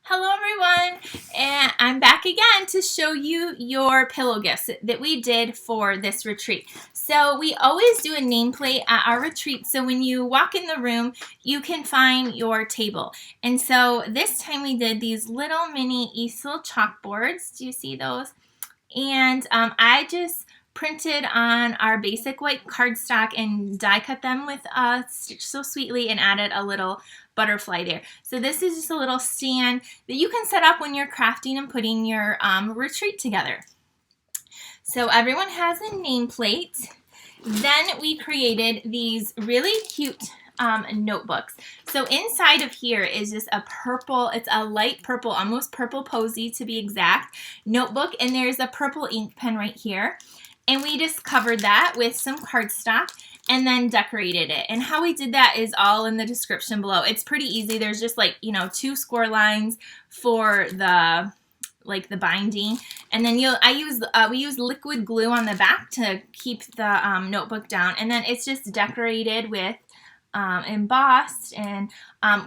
Hello everyone, and I'm back again to show you your pillow gifts that we did for this retreat. So we always do a nameplate at our retreat, so when you walk in the room, you can find your table. And so this time we did these little mini easel chalkboards. Do you see those? And I just printed on our basic white cardstock and die cut them with Stitch So Sweetly and added a little butterfly there. So this is just a little stand that you can set up when you're crafting and putting your retreat together. So everyone has a nameplate. Then we created these really cute notebooks. So inside of here is just a purple, it's a light purple, almost purple posy to be exact, notebook, and there's a purple ink pen right here. And we just covered that with some cardstock and then decorated it. And how we did that is all in the description below. It's pretty easy. There's just like, 2 score lines for the binding, and then we use liquid glue on the back to keep the notebook down, and then it's just decorated with embossed, and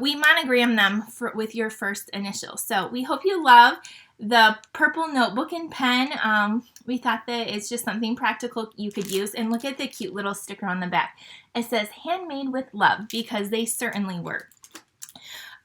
we monogram them with your first initial. So we hope you love the purple notebook and pen. We thought that it's just something practical you could use, and look at the cute little sticker on the back. It says handmade with love, because they certainly were.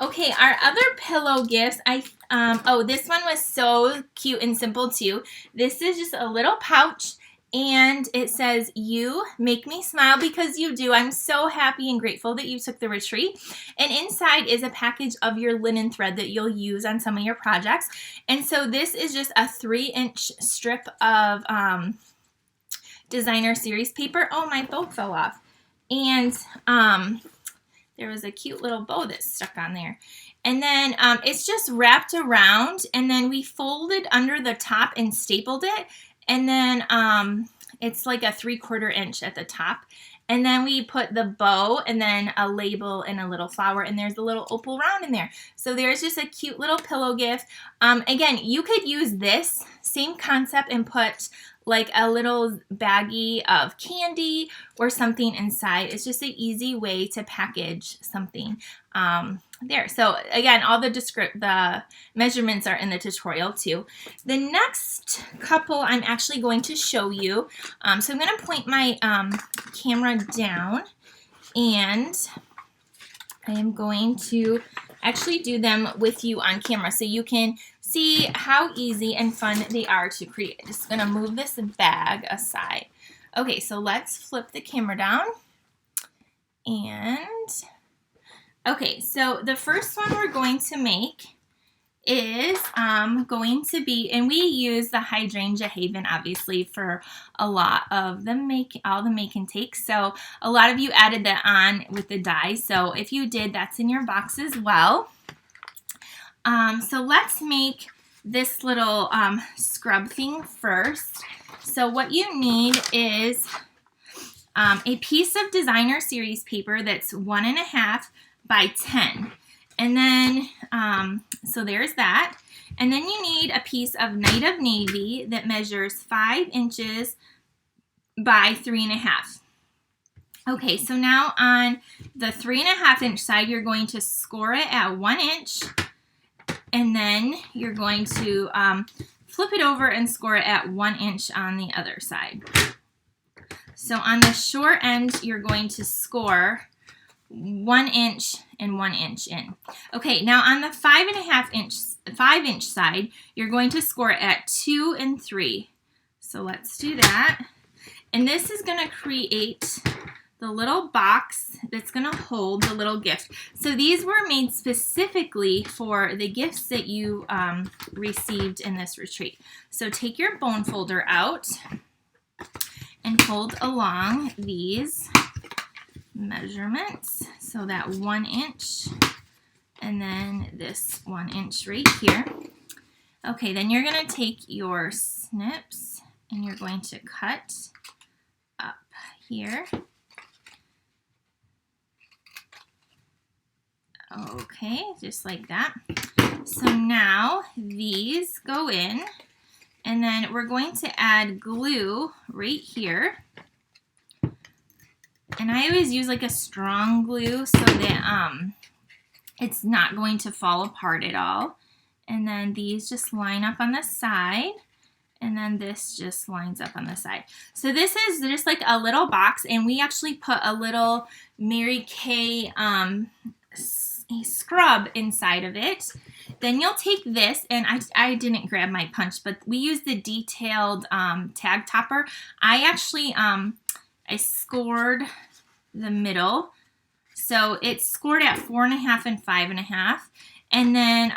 Okay, our other pillow gifts, this one was so cute and simple too. This is just a little pouch, and it says, "You make me smile because you do. I'm so happy and grateful that you took the retreat." And inside is a package of your linen thread that you'll use on some of your projects. And so this is just a 3-inch strip of designer series paper. Oh, my bow fell off. And there was a cute little bow that's stuck on there. And then it's just wrapped around, and then we folded under the top and stapled it. And then it's like a 3/4 inch at the top. And then we put the bow and then a label and a little flower, and there's a little opal round in there. So there's just a cute little pillow gift. Again, you could use this same concept and put like a little baggie of candy or something inside. It's just an easy way to package something there. So again, all the measurements are in the tutorial too. The next couple I'm actually going to show you. So I'm going to point my camera down, and I am going to actually do them with you on camera so you can see how easy and fun they are to create. Just going to move this bag aside. Okay, so let's flip the camera down. And okay, so the first one we're going to make is going to be, and we use the Hydrangea Haven obviously for a lot of all the make and take. So a lot of you added that on with the die. So if you did, that's in your box as well. So let's make this little scrub thing first. So what you need is a piece of designer series paper that's 1.5 by 10. And then, so there's that. And then you need a piece of Night of Navy that measures 5 inches by 3.5. Okay, so now on the 3.5 inch side, you're going to score it at 1 inch. And then you're going to flip it over and score it at 1 inch on the other side. So on the short end, you're going to score 1 inch and 1 inch in. Okay, now on the 5 inch side, you're going to score it at 2 and 3. So let's do that. And this is going to create the little box that's going to hold the little gift. So these were made specifically for the gifts that you received in this retreat. So take your bone folder out and fold along these measurements. So that 1 inch, and then this 1 inch right here. Okay, then you're going to take your snips and you're going to cut up here. Okay, just like that. So now these go in, and then we're going to add glue right here. And I always use like a strong glue so that it's not going to fall apart at all. and then these just line up on the side, and then this just lines up on the side. So this is just like a little box, and we actually put a little Mary Kay scrub inside of it. Then you'll take this, and I didn't grab my punch, but we use the detailed tag topper. I actually I scored the middle, so it's scored at 4.5 and 5.5, and then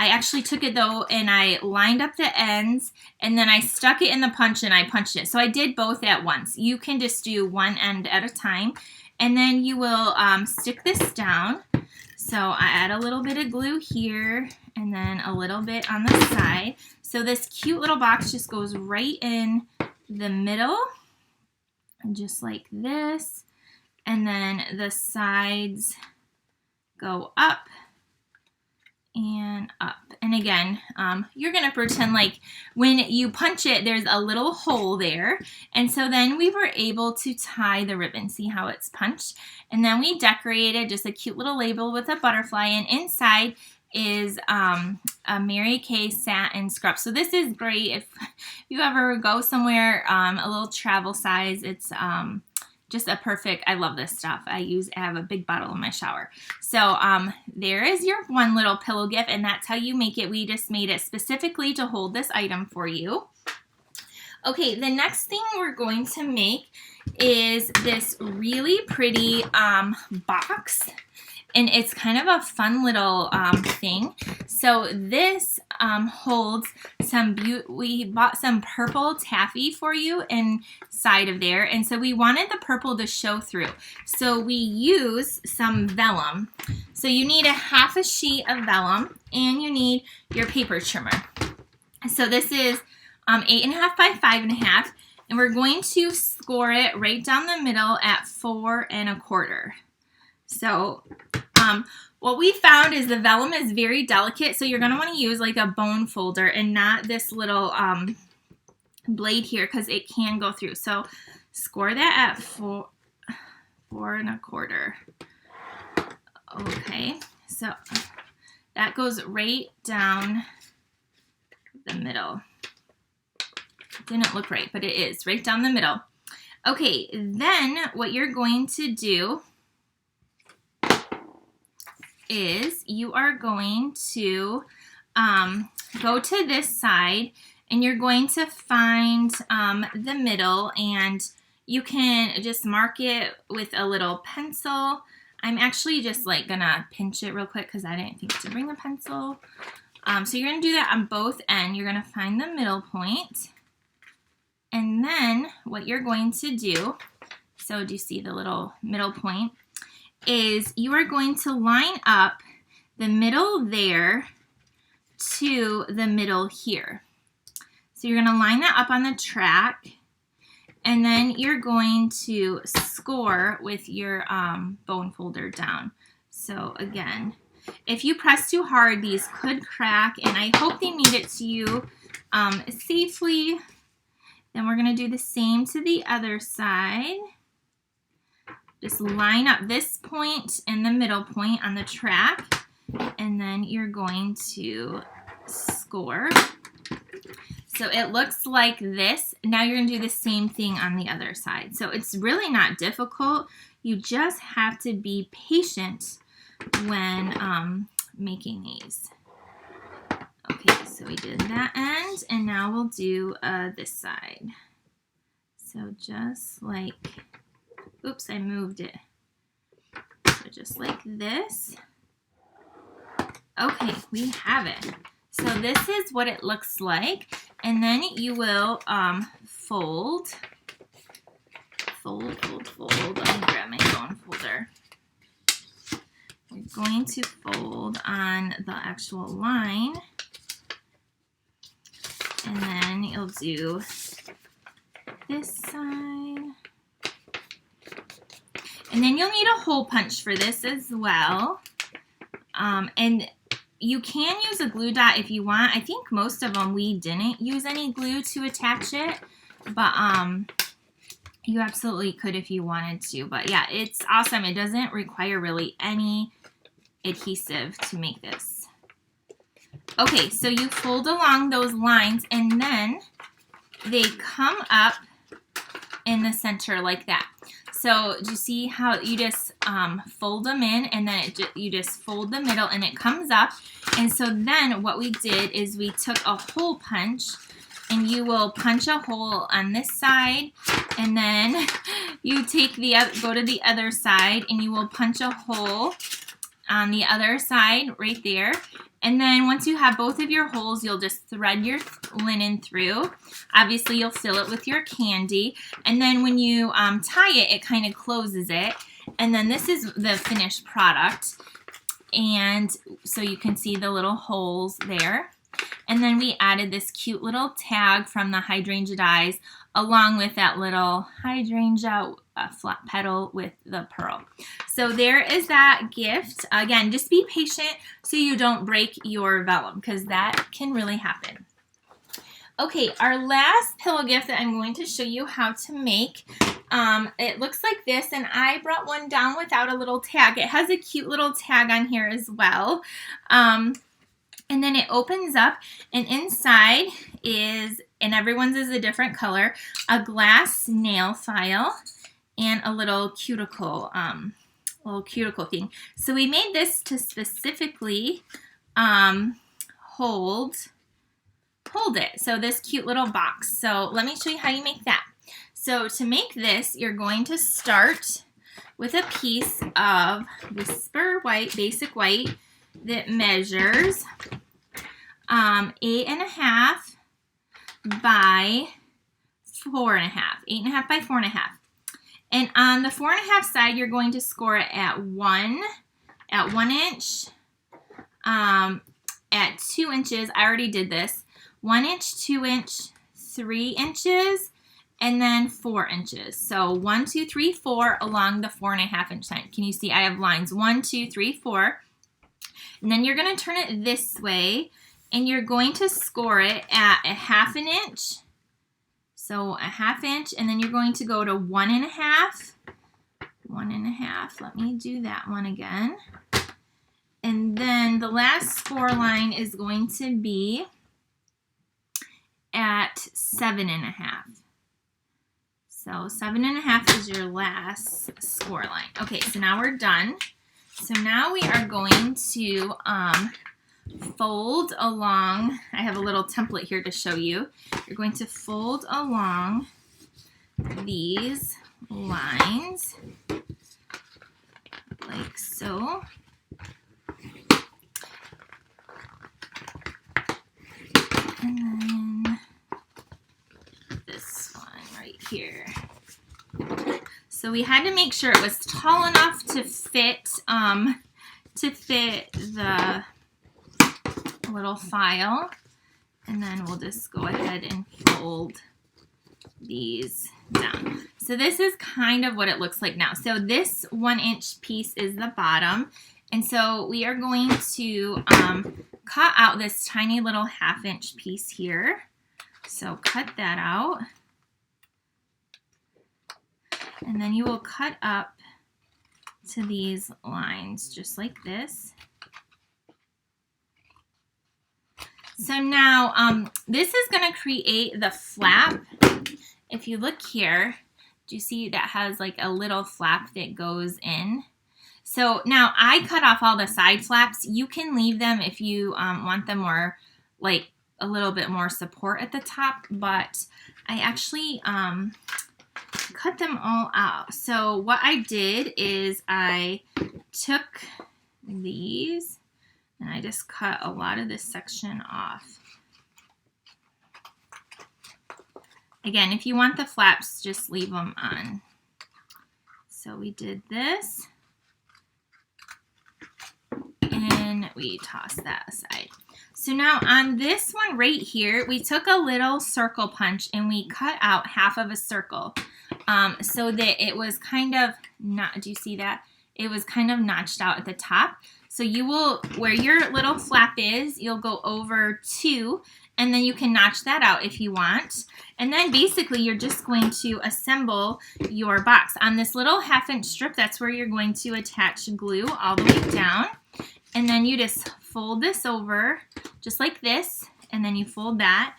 I actually took it though and I lined up the ends, and then I stuck it in the punch and I punched it. So I did both at once. You can just do one end at a time, and then you will stick this down. So I add a little bit of glue here and then a little bit on the side. So this cute little box just goes right in the middle, just like this. And then the sides go up and up. And again, you're gonna pretend like when you punch it, there's a little hole there. And so then we were able to tie the ribbon. See how it's punched? And then we decorated just a cute little label with a butterfly, and inside is a Mary Kay satin scrub. So this is great if you ever go somewhere, a little travel size. It's just a perfect, I love this stuff. I have a big bottle in my shower. So there is your one little pillow gift, and that's how you make it. We just made it specifically to hold this item for you. Okay, the next thing we're going to make is this really pretty box. And it's kind of a fun little thing. So this holds some we bought some purple taffy for you inside of there. And so we wanted the purple to show through. So we use some vellum. So you need a half a sheet of vellum, and you need your paper trimmer. So this is 8.5 by 5.5. And we're going to score it right down the middle at 4 1/4. So what we found is the vellum is very delicate, so you're going to want to use like a bone folder and not this little blade here, because it can go through. So score that at 4 1/4. Okay, so that goes right down the middle. Didn't look right, but it is right down the middle. Okay, then what you're going to do is you are going to go to this side, and you're going to find the middle, and you can just mark it with a little pencil. I'm actually just like gonna pinch it real quick because I didn't think to bring a pencil. So you're gonna do that on both ends. You're gonna find the middle point, and then what you're going to do, so do you see the little middle point, is you are going to line up the middle there to the middle here. So you're going to line that up on the track, and then you're going to score with your bone folder down. So again, if you press too hard, these could crack, and I hope they made it to you safely. Then we're going to do the same to the other side. Just line up this point and the middle point on the track, and then you're going to score. So it looks like this. Now you're going to do the same thing on the other side. So it's really not difficult. You just have to be patient when making these. Okay, so we did that end, and now we'll do this side. So just like, oops, I moved it. So just like this. Okay, we have it. So this is what it looks like. And then you will fold. Let me grab my bone folder. We're going to fold on the actual line. And then you'll do this side. And then you'll need a hole punch for this as well. And you can use a glue dot if you want. I think most of them we didn't use any glue to attach it. But you absolutely could if you wanted to. But yeah, it's awesome. It doesn't require really any adhesive to make this. Okay, so you fold along those lines and then they come up in the center like that. So do you see how you just fold them in and then you just fold the middle and it comes up. And so then what we did is we took a hole punch, and you will punch a hole on this side, and then you take go to the other side and you will punch a hole on the other side right there. And then once you have both of your holes, you'll just thread your linen through. Obviously, you'll fill it with your candy. And then when you tie it, it kind of closes it. And then this is the finished product. And so you can see the little holes there. And then we added this cute little tag from the hydrangea dies along with that little hydrangea flat petal with the pearl. So there is that gift. Again, just be patient so you don't break your vellum, because that can really happen. Okay, our last pillow gift that I'm going to show you how to make, it looks like this, and I brought one down without a little tag. It has a cute little tag on here as well. And then it opens up, and inside is, and everyone's is a different color, a glass nail file and a little cuticle thing. So we made this to specifically hold it. So this cute little box. So let me show you how you make that. So to make this, you're going to start with a piece of Whisper White, basic white, that measures 8.5 by 4.5. 8.5 by 4.5. And on the 4.5 side, you're going to score it at 1 inch, at 2 inches. I already did this. 1 inch, 2 inch, 3 inches, and then 4 inches. So 1, 2, 3, 4 along the 4.5 inch line. Can you see I have lines 1, 2, 3, 4. And then you're going to turn it this way, and you're going to score it at 1/2 inch. So 1/2 inch, and then you're going to go to 1.5. 1.5. Let me do that one again. And then the last score line is going to be at 7.5. So 7.5 is your last score line. Okay, so now we're done. So now we are going to fold along. I have a little template here to show you. You're going to fold along these lines like so. And then this one right here. So we had to make sure it was tall enough to fit the little file, and then we'll just go ahead and fold these down. So this is kind of what it looks like now. So this 1 inch piece is the bottom, and so we are going to cut out this tiny little 1/2 inch piece here. So cut that out. And then you will cut up to these lines just like this. So now this is going to create the flap. If you look here, do you see that has like a little flap that goes in? So now I cut off all the side flaps. You can leave them if you want them more, like a little bit more support at the top, but I actually cut them all out. So what I did is I took these and I just cut a lot of this section off. Again, if you want the flaps, just leave them on. So we did this, and we tossed that aside. So now on this one right here, we took a little circle punch and we cut out 1/2 of a circle so that it was kind of not, do you see that? It was kind of notched out at the top. So you will, where your little flap is, you'll go over 2, and then you can notch that out if you want. And then basically you're just going to assemble your box. On this little 1/2 inch strip, that's where you're going to attach glue all the way down. And then you just fold this over just like this, and then you fold that,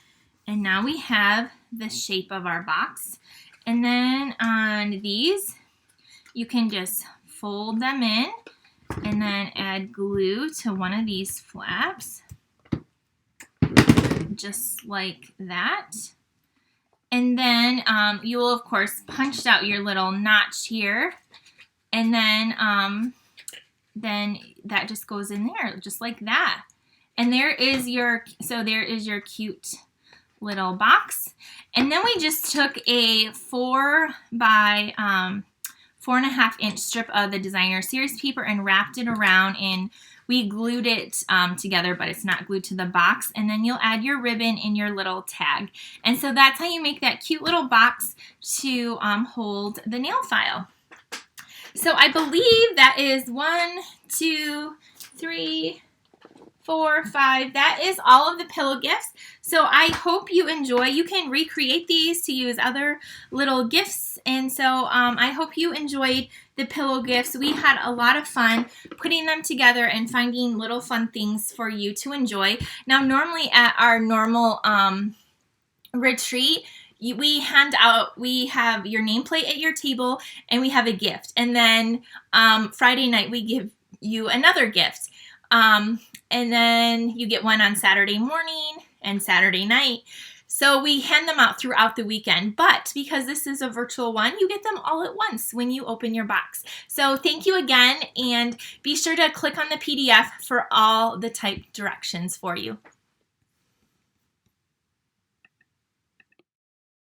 and now we have the shape of our box. And then on these, you can just fold them in and then add glue to one of these flaps, just like that. And then you will, of course, punch out your little notch here, and then that just goes in there, just like that. And there is your cute little box. And then we just took a 4 by 4.5 inch strip of the designer series paper and wrapped it around, and we glued it together, but it's not glued to the box. And then you'll add your ribbon and your little tag. And so that's how you make that cute little box to hold the nail file. So I believe that is 1, 2, 3, 4, 5. That is all of the pillow gifts. So I hope you enjoy. You can recreate these to use other little gifts. And so I hope you enjoyed the pillow gifts. We had a lot of fun putting them together and finding little fun things for you to enjoy. Now, normally at our normal retreat, we have your nameplate at your table, and we have a gift. And then Friday night, we give you another gift. And then you get one on Saturday morning and Saturday night. So we hand them out throughout the weekend. But because this is a virtual one, you get them all at once when you open your box. So thank you again, and be sure to click on the PDF for all the typed directions for you.